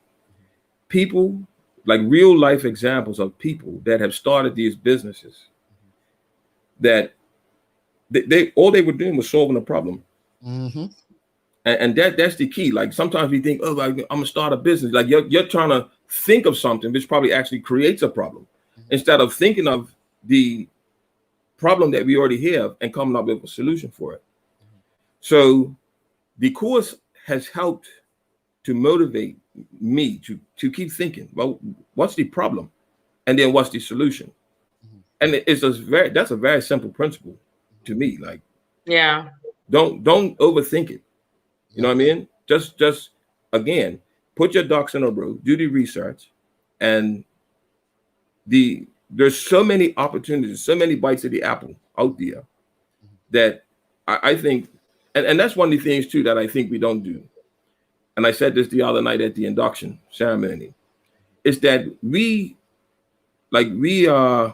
People, like real life examples of people that have started these businesses that they all they were doing was solving a problem. Mm-hmm. And that's the key. Like sometimes we think, oh, I'm gonna start a business. Like you're trying to think of something which probably actually creates a problem, instead of thinking of the problem that we already have and coming up with a solution for it. So the course has helped to motivate me to keep thinking, well, what's the problem? And then what's the solution? And that's a very simple principle to me. Like, yeah, don't overthink it. You know what I mean? Just again, put your ducks in a row, do the research, and there's so many opportunities, so many bites of the apple out there that I think, and that's one of the things too that I think we don't do. And I said this the other night at the induction ceremony, is that we when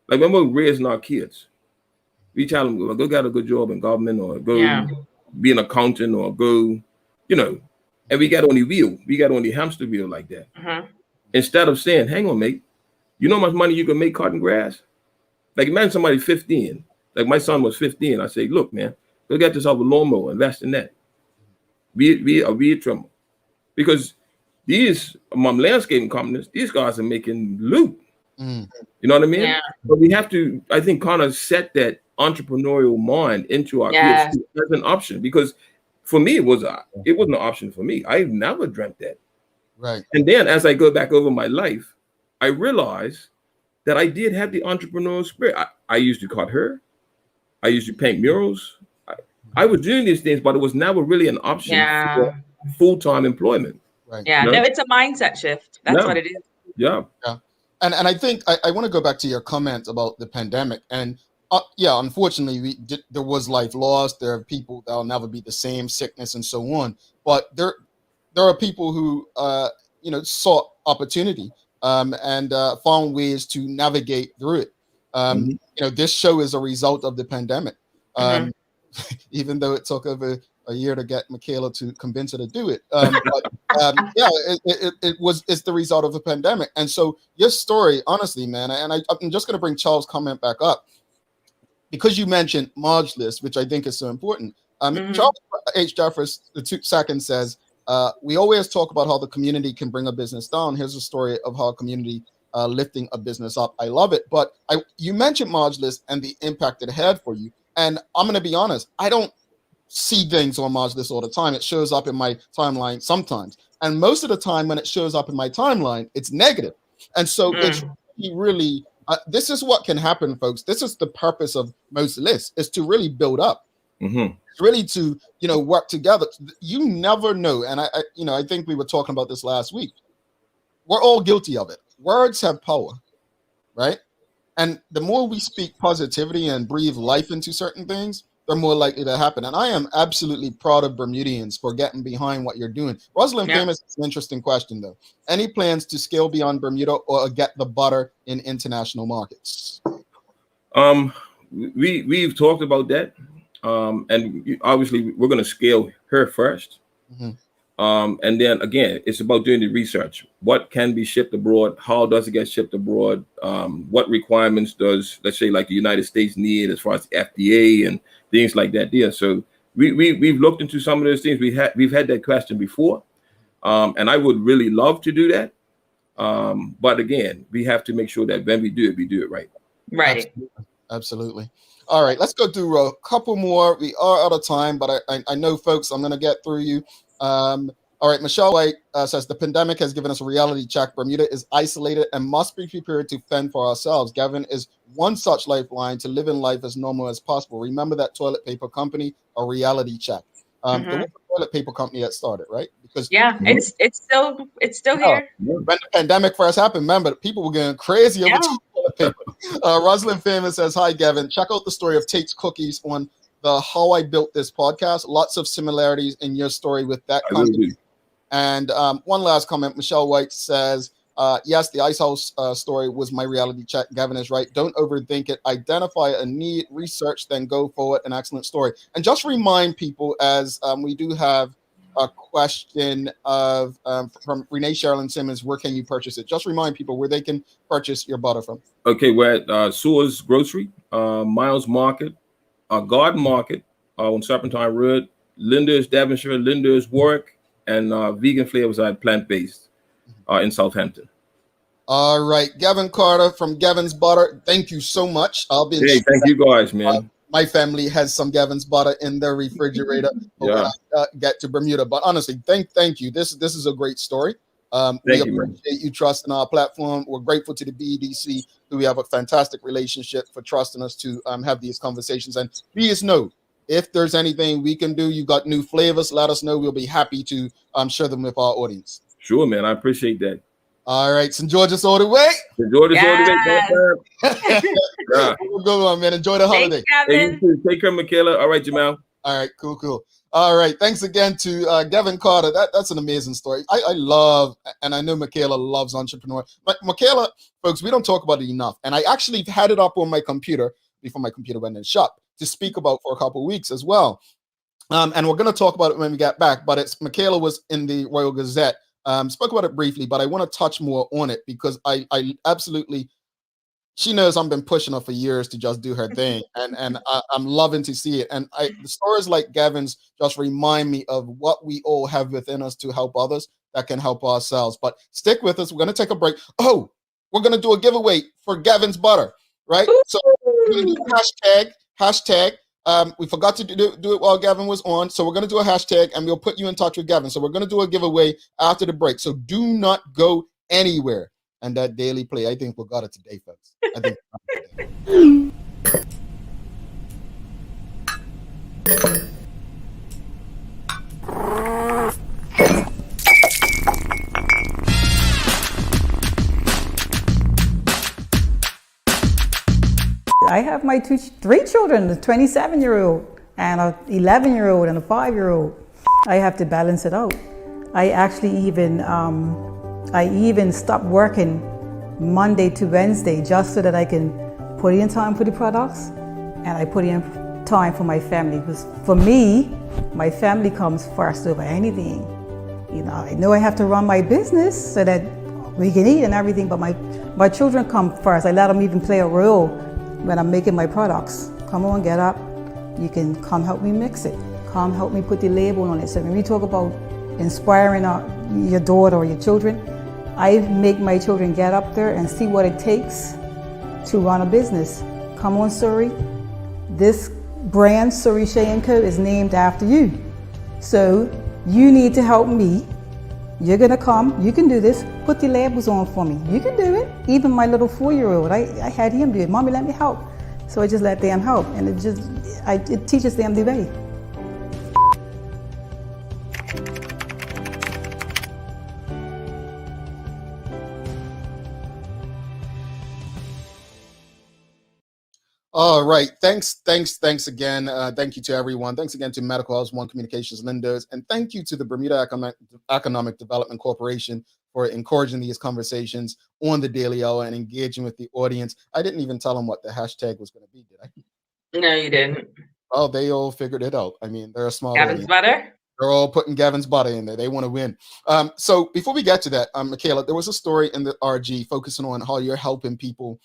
we're raising our kids, we tell them, well, go get a good job in government, or go be an accountant, or go, you know, and we got on the wheel, we got on the hamster wheel like that. Instead of saying, hang on, mate, you know how much money you can make cutting grass? Like imagine somebody 15, like my son was 15. I say, look, man, go get yourself a lawnmower, invest in that. Be a weed trimmer. Because these landscaping companies, these guys are making loot. Mm. You know what I mean? Yeah. But we have to, I think, kind of set that entrepreneurial mind into our Yes. kids as an option, because for me, it wasn't an option for me. I never dreamt that. Right. And then as I go back over my life, I realized that I did have the entrepreneurial spirit. I used to cut hair. I used to paint murals. I was doing these things, but it was never really an option for full-time employment. Right. Yeah. You know? No, it's a mindset shift. That's what it is. Yeah. Yeah. And I think I want to go back to your comment about the pandemic. And yeah, unfortunately, there was life lost. There are people that will never be the same, sickness and so on. But there are people who sought opportunity and found ways to navigate through it. This show is a result of the pandemic. Even though it took over a year to get Michaela to convince her to do it. It's the result of the pandemic. And so your story, honestly, man, and I'm just going to bring Charles' comment back up because you mentioned Marge List, which I think is so important. Charles H. Jeffers, the 2 seconds says, we always talk about how the community can bring a business down. Here's a story of how a community lifting a business up. I love it. But you mentioned Marge List and the impact it had for you. And I'm going to be honest, I don't see things on Marge List all the time. It shows up in my timeline sometimes. And most of the time when it shows up in my timeline, it's negative. And so it's really, this is what can happen, folks. This is the purpose of most lists, is to really build up. It's really to, work together. You never know. And I think we were talking about this last week. We're all guilty of it. Words have power, right? And the more we speak positivity and breathe life into certain things, they're more likely to happen. And I am absolutely proud of Bermudians for getting behind what you're doing. Rosalind Famous, it's an interesting question, though. Any plans to scale beyond Bermuda or get the butter in international markets? We've talked about that. And obviously, we're going to scale her first. And then again, it's about doing the research. What can be shipped abroad? How does it get shipped abroad? What requirements does, let's say, like the United States need as far as the FDA and things like that? Yeah. So we've looked into some of those things. We've had that question before, and I would really love to do that. But again, we have to make sure that when we do it right. Right. Absolutely. All right, let's go through a couple more. We are out of time, but I know, folks, I'm going to get through you. All right, Michelle White says, the pandemic has given us a reality check. Bermuda is isolated and must be prepared to fend for ourselves. Gavin is one such lifeline to living life as normal as possible. Remember that toilet paper company, a reality check. The toilet paper company that started, right? Because it's still here. When the pandemic first happened, remember, people were getting crazy over toilet paper. Rosalind Famous says, hi, Gavin. Check out the story of Tate's Cookies on the How I Built This podcast. Lots of similarities in your story with that company. And one last comment, Michelle White says, yes, the Ice House story was my reality check. Gavin is right. Don't overthink it. Identify a need, research, then go forward. An excellent story. And just remind people, as we do have a question of from Renee Sherilyn Simmons, where can you purchase it? Just remind people where they can purchase your butter from. Okay, we're at Sewell's Grocery, Miles Market, Garden Market on Serpentine Road, Linda's Devonshire, Linda's Warwick, and Vegan Flavors are plant-based in Southampton. All right, Gavin Carter from Gavin's Butter. Thank you so much. I'll be. Hey, thank you guys, man. My family has some Gavin's Butter in their refrigerator when I get to Bermuda. But honestly, thank you. This is a great story. We appreciate you trusting our platform. We're grateful to the BEDC, who we have a fantastic relationship, for trusting us to have these conversations. And please know, if there's anything we can do, you got new flavors, let us know. We'll be happy to share them with our audience. Sure, man. I appreciate that. All right, St. George's all the way. St. George's all the way. Go on, man. Enjoy the holiday. Hey, you too. Take care, Michaela. All right, Jamal. All right, cool. All right, thanks again to Gavin Carter. That's an amazing story. I love, and I know Michaela loves entrepreneur. But Michaela, folks, we don't talk about it enough. And I actually had it up on my computer before my computer went in shop to speak about for a couple of weeks as well. And we're going to talk about it when we get back. But Michaela was in the Royal Gazette. Spoke about it briefly, but I want to touch more on it because I absolutely, she knows I've been pushing her for years to just do her thing, and I'm loving to see it. And the stories like Gavin's just remind me of what we all have within us to help others that can help ourselves. But stick with us. We're going to take a break. Oh, we're gonna do a giveaway for Gavin's butter, right? So we're gonna do a hashtag. We forgot to do it while Gavin was on, so we're gonna do a hashtag and we'll put you in touch with Gavin. So we're gonna do a giveaway after the break. So do not go anywhere. And that daily play, I think we got it today, folks. I think. I have my three children, a 27-year-old and a 11-year-old and a 5-year-old. I have to balance it out. I actually even stopped working Monday to Wednesday just so that I can put in time for the products and I put in time for my family. Because for me, my family comes first over anything. You know I have to run my business so that we can eat and everything, but my children come first. I let them even play a role when I'm making my products. Come on, get up. You can come help me mix it. Come help me put the label on it. So when we talk about inspiring your daughter or your children, I make my children get up there and see what it takes to run a business. Come on, Surrey. This brand, Surrey Shea & Co, is named after you. So you need to help me. You're gonna come, you can do this, put the labels on for me. You can do it. Even my little 4-year-old, I had him do it. Mommy, let me help. So I just let them help, and it teaches them the way. All right. Thanks again. Thank you to everyone. Thanks again to Medical House One Communications Lenders. And thank you to the Bermuda Economic Development Corporation for encouraging these conversations on the Daily Hour and engaging with the audience. I didn't even tell them what the hashtag was going to be, did I? No, you didn't. Oh, they all figured it out. I mean, they're a smart Gavin's audience. butter? They're all putting Gavin's butter in there. They want to win. So before we get to that, Michaela, there was a story in the RG focusing on how you're helping people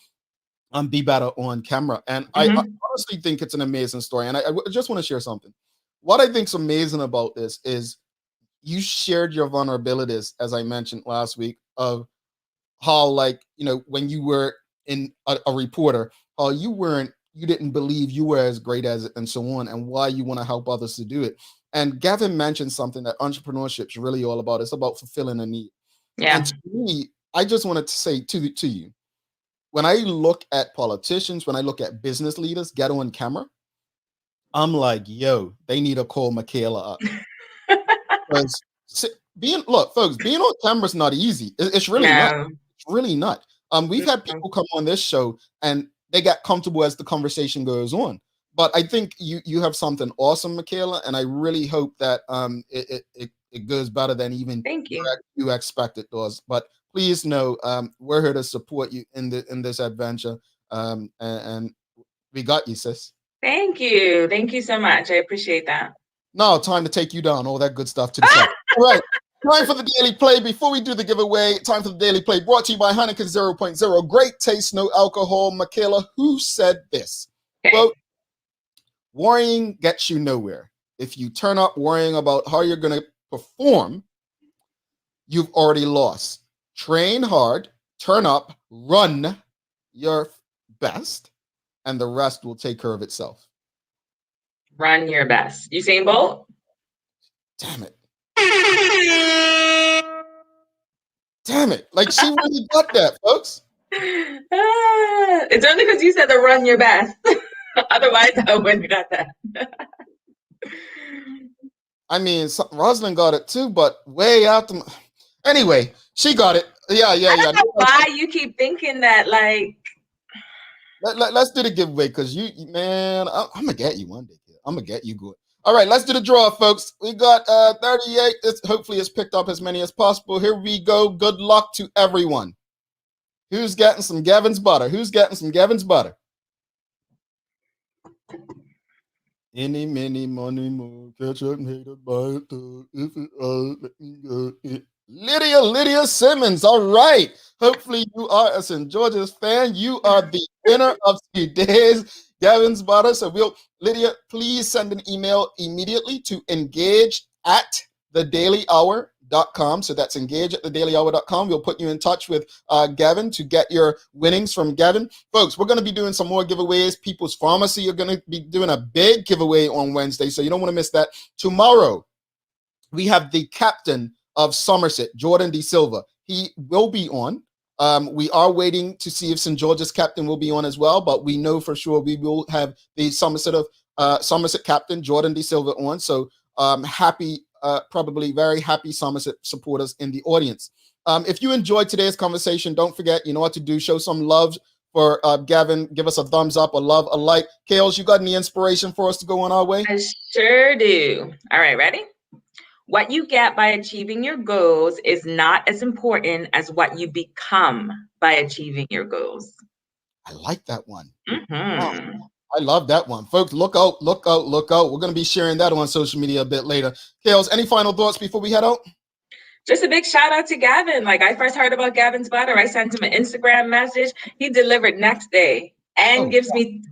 be better on camera. And I honestly think it's an amazing story. And I just want to share something. What I think is amazing about this is you shared your vulnerabilities, as I mentioned last week, of how, like, when you were in a reporter, how you didn't believe you were as great as it and so on, and why you want to help others to do it. And Gavin mentioned something that entrepreneurship is really all about. It's about fulfilling a need. Yeah. And to me, I just wanted to say to you, when I look at politicians, when I look at business leaders get on camera, I'm like, yo, they need to call Michaela up. Because being on camera is not easy. It's really not. It's really not. We've had people come on this show and they got comfortable as the conversation goes on. But I think you have something awesome, Michaela, and I really hope that it goes better than even you expect it does. But please know, we're here to support you in this adventure, and we got you, sis. Thank you so much. I appreciate that. Now, time to take you down, all that good stuff to the side. All right, time for the Daily Play. Before we do the giveaway, time for the Daily Play, brought to you by Heineken 0.0. Great taste, no alcohol. Michaela, who said this? Okay. Well, worrying gets you nowhere. If you turn up worrying about how you're going to perform, you've already lost. Train hard, turn up, run your best, and the rest will take care of itself. Run your best. Usain Bolt? Damn it. Damn it. Like, she really got that, folks. It's only because you said to run your best. Otherwise, I wouldn't have got that. I mean, Rosalind got it too, but way out the... Anyway, she got it. Yeah. I don't know why you keep thinking that, like... Let's do the giveaway, because man, I'm going to get you one day. I'm going to get you good. All right, let's do the draw, folks. We got 38. Hopefully it's picked up as many as possible. Here we go. Good luck to everyone. Who's getting some Gavin's butter? Who's getting some Gavin's butter? Any, many, money, more. Catch up and hated by it. If it let me go. Lydia Simmons. All right. Hopefully you are a St. George's fan. You are the winner of today's Gavin's butter. So Lydia, please send an email immediately to engage@thedailyhour.com. engage@thedailyhour.com. So that's engage@thedailyhour.com. We'll put you in touch with Gavin to get your winnings from Gavin. Folks, we're going to be doing some more giveaways. People's Pharmacy are going to be doing a big giveaway on Wednesday, so you don't want to miss that. Tomorrow, we have the captain of Somerset, Jordan D. Silva. He will be on. We are waiting to see if St. George's captain will be on as well, but we know for sure we will have the Somerset captain, Jordan D. Silva, on. So probably very happy Somerset supporters in the audience. If you enjoyed today's conversation, don't forget, you know what to do. Show some love for Gavin. Give us a thumbs up, a love, a like. Kales, you got any inspiration for us to go on our way? I sure do. All right, ready? What you get by achieving your goals is not as important as what you become by achieving your goals. I like that one. Mm-hmm. I love that one. Folks, look out, look out, look out. We're going to be sharing that on social media a bit later. Kales, any final thoughts before we head out? Just a big shout out to Gavin. Like, I first heard about Gavin's butter. I sent him an Instagram message. He delivered next day and gives me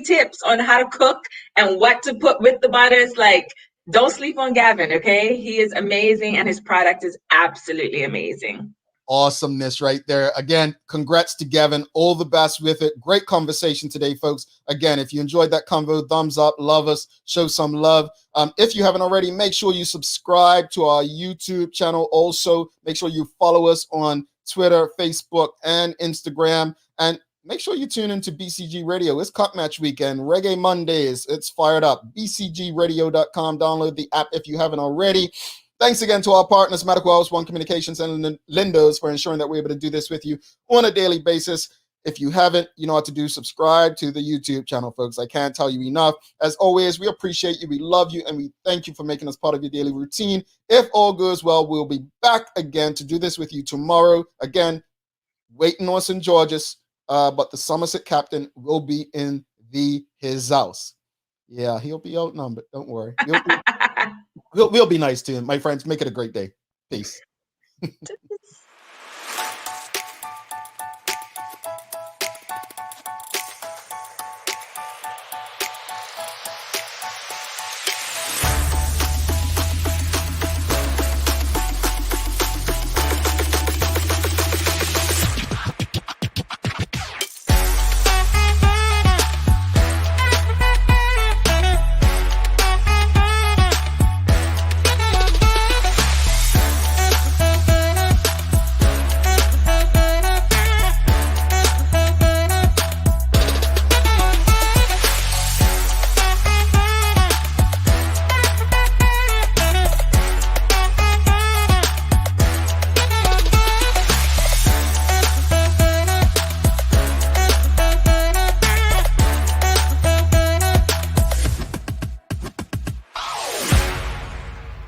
tips on how to cook and what to put with the butter. It's like, don't sleep on Gavin, okay? He is amazing and his product is absolutely amazing. Awesomeness right there. Again, congrats to Gavin. All the best with it. Great conversation today, folks. Again, if you enjoyed that convo, thumbs up, love us, show some love. If you haven't already, make sure you subscribe to our YouTube channel. Also, make sure you follow us on Twitter, Facebook, and Instagram. And make sure you tune into BCG Radio. It's Cup Match Weekend, Reggae Mondays. It's fired up. BCGradio.com. Download the app if you haven't already. Thanks again to our partners, Medical House, One Communications, and Lindos for ensuring that we're able to do this with you on a daily basis. If you haven't, you know what to do. Subscribe to the YouTube channel, folks. I can't tell you enough. As always, we appreciate you. We love you, and we thank you for making us part of your daily routine. If all goes well, we'll be back again to do this with you tomorrow. Again, waiting on St. George's, but the Somerset captain will be in his house. Yeah, he'll be outnumbered. Don't worry. We'll be nice to him. My friends, make it a great day. Peace.